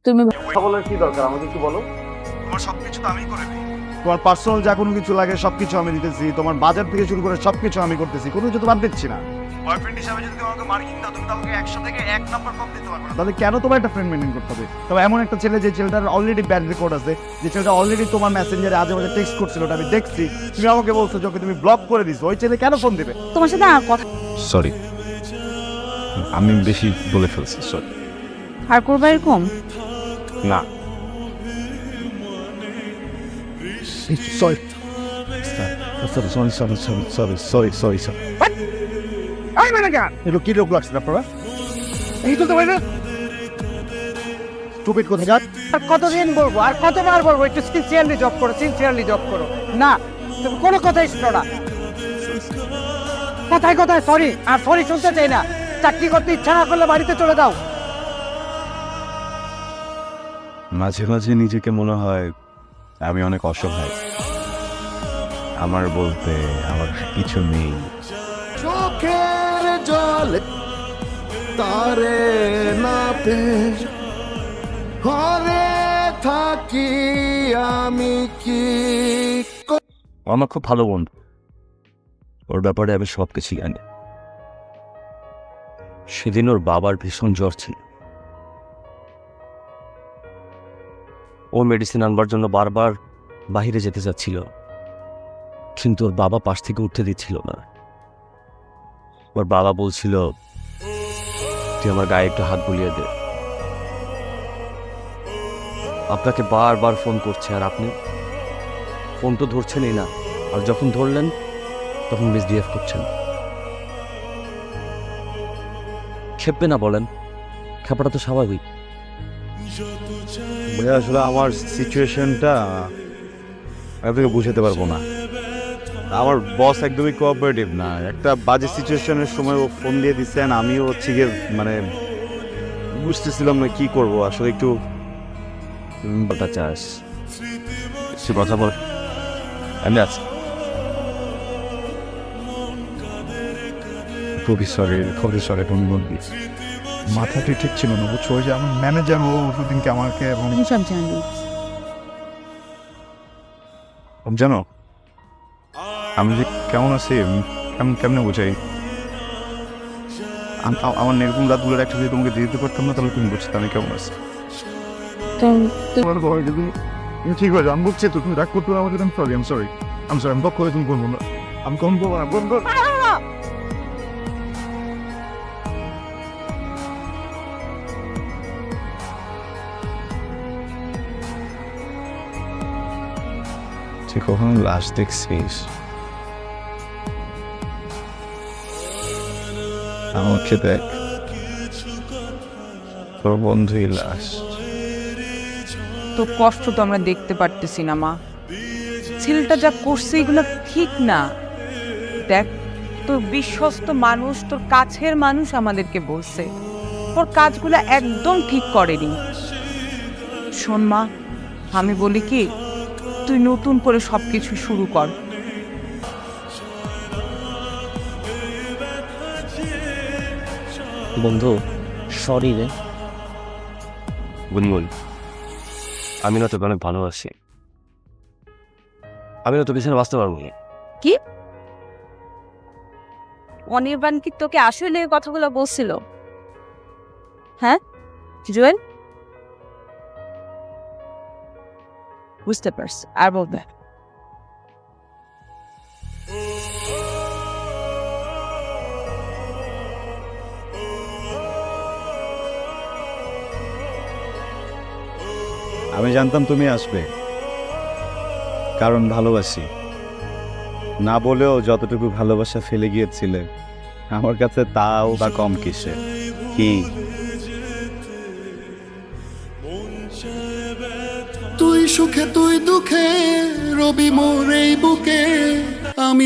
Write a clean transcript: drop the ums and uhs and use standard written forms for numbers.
তুমি কথা বলার কি দরকার আমাকে একটু বলো। তোমার সবকিছু তো আমিই করে দিই। তোমার পার্সোনাল যা কোনো কিছু লাগে সবকিছু আমি দিতেছি, তোমার বাজার থেকে শুরু করে সবকিছু আমি করতেছি, কোনো কিছু তো বাদ দিচ্ছি না। বয়ফ্রেন্ড হিসাবে যদি তোমাকে মার্কিং দাও, তুমি তো আমাকে 100 থেকে 1 নাম্বার কম দিতে পারবে না। তাহলে কেন তোমার একটা ফ্রেন্ড মেনটেন করতে হবে? তবে এমন একটা ছেলে যে ছেলেটার অলরেডি ব্যাড রেকর্ড আছে, যে ছেলেটা অলরেডি তোমার মেসেঞ্জারে আজে বাজে টেক্সট করছিল, ওটা আমি দেখছি। তুমি আমাকে বলছো যে ওকে তুমি ব্লক করে দিছো, ওই ছেলে কেন ফোন দিবে? তোমার সাথে আর কথা সরি, আমি বেশি বলে ফেলছি, সরি। আর করবা এরকম? না, sorry sorry sorry sorry sorry sorry sorry. এই মানে কেন এগুলো কি লোক লাগছে আপনারা? এই তো তোমার স্টুপিড কথা যাক। আর কতদিন বলবো, আর কতবার বলবো একটু সিনসিয়ারলি জব করো, সিনসিয়ারলি জব করো। না, তুমি কোনো কথাই শোনো না। কথায় কথায় সরি, আর সরি শুনতে চাই না। চাকরি করতে ইচ্ছা না করলে বাড়িতে চলে যাও। মাঝে মাঝে নিজেকে মনে হয় আমি অনেক অসহায়, আমার বলতে আমার কিছু নেই। চোখের জল তারে না পে ঘরে থাকি আমি কি। আমার খুব ভালো বন্ধু, ওর ব্যাপারে আমি সব কিছু জানি। সেদিন ওর বাবার ভীষণ জ্বর ছিল, ও মেডিসিন আনবার জন্য বারবার বাইরে যেতে চাচ্ছিল, কিন্তু ওর বাবা পাশ থেকে উঠতে দিচ্ছিল না। ওর বাবা বলছিল, তুই আমার গায়ে একটু হাত বুলিয়ে দে। আপনাকে বারবার ফোন করছে আর আপনি ফোন তো ধরছেনই না, আর যখন ধরলেন তখন মিসবিহেভ করছেন। খেপবে না বলেন, খেপাটা তো স্বাভাবিক। আসলে আমার সিচুয়েশনটা আপনাকে বুঝাতে পারবো না। আমার বস একদমই কোঅপারেটিভ না। একটা বাজে সিচুয়েশনের সময় ও ফোন দিয়ে দিচ্ছেন, আমিও হচ্ছে গিয়ে মানে বুঝতেছিলাম না কি করব। আসলে একটু কথা চাস, সে কথা বল, আমি আছি। খুবই সরি তুমি বলবি। মাথাটি ঠিক ছিল না, বুঝছো? ওই যে আমার ম্যানেজার ও সেদিনকে আমাকে এবং আমি সব জানি। জানো আমি যে কেমন আছি, কেমনে বোঝাই। আমার নির্গুণ রাতগুলোর একটা যদি তোমাকে দিয়ে দিতে পারতাম না, তাহলে তুমি বুঝতে আমি কেমন আছি। ঠিক আছে, আমি বুঝছি তো, তুমি রাগ করতে আমাকে। আমি সরি আমি পক্ষ হয়ে তুমি করবো না, আমি কম করবো না, বন্ধ। তুই কখনো লাশ দেখছিস? আমাকে দেখ, তোর বন্ধুই লাশ। তো কষ্ট তো আমরা দেখতে পারতেছি না মা। ছেলেটা যা করছে এগুলো ঠিক না। দেখ, তোর বিশ্বস্ত মানুষ, তোর কাছের মানুষ আমাদেরকে বলছে তোর কাজগুলো একদম ঠিক করেনি। শোন মা, আমি বলি কি, তুই নতুন করে সবকিছু শুরু কর। বন্ধু সরি রে। গুনগুন, আমি না তোকে অনেক ভালোবাসি, আমি না তোর পিছনে বাঁচতে পারবো না। কি অনির্বাণ কি তোকে আসলে এই কথাগুলো বলছিল? হ্যাঁ জুয়েল, বুঝতে পারছি, আর বলবে। আমি জানতাম তুমি আসবে, কারণ ভালোবাসি। না বলেও যতটুকু ভালোবাসা ফেলে গিয়েছিলে আমার কাছে, তাও বা কম কিসে। কি তুই সুখে তুই দুঃখে রবি মোর এই বুকে